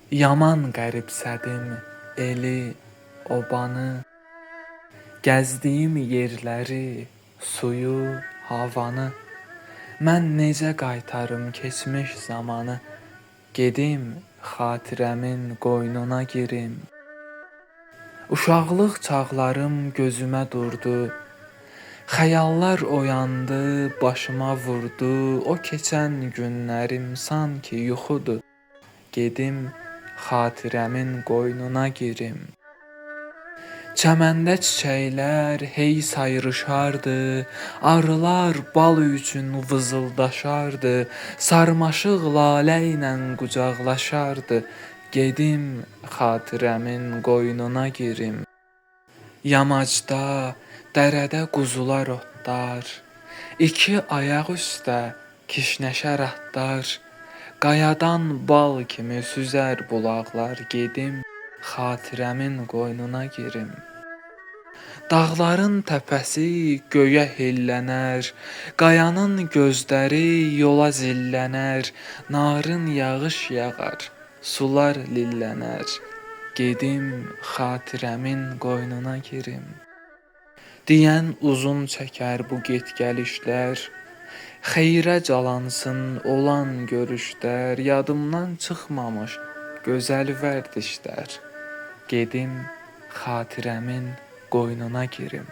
Yaman qəribsədim eli, obanı, gəzdiyim yerləri, suyu, havanı. Mən necə qaytarım keçmiş zamanı, gedim xatirəmin qoynuna girim. Uşaqlıq çağlarım gözümə durdu, xəyallar oyandı, başıma vurdu. O keçən günlərim sanki yuxudur, gedim xatirəmin qoynuna girim. Çəməndə çiçəklər hey sayrışardı, arılar bal üçün vızıldaşardı, sarmaşıq lalə ilə qucaqlaşardı, gedim xatirəmin qoynuna girim. Yamacda, dərədə quzular otlar, iki ayaq üstə kişnəşər atlar, qayadan bal kimi süzər bulaqlar, gedim xatirəmin qoynuna girim. Dağların təpəsi göyə hillənər, qayanın gözləri yola zillənər, narın yağış yağar, sular lillənər, gedim xatirəmin qoynuna girim. Deyən uzun çəkər bu get-gəlişlər, xeyrə calansın olan görüşlər, yadımdan çıxmamış gözəl vərdişlər, gedim xatirəmin qoynuna girim.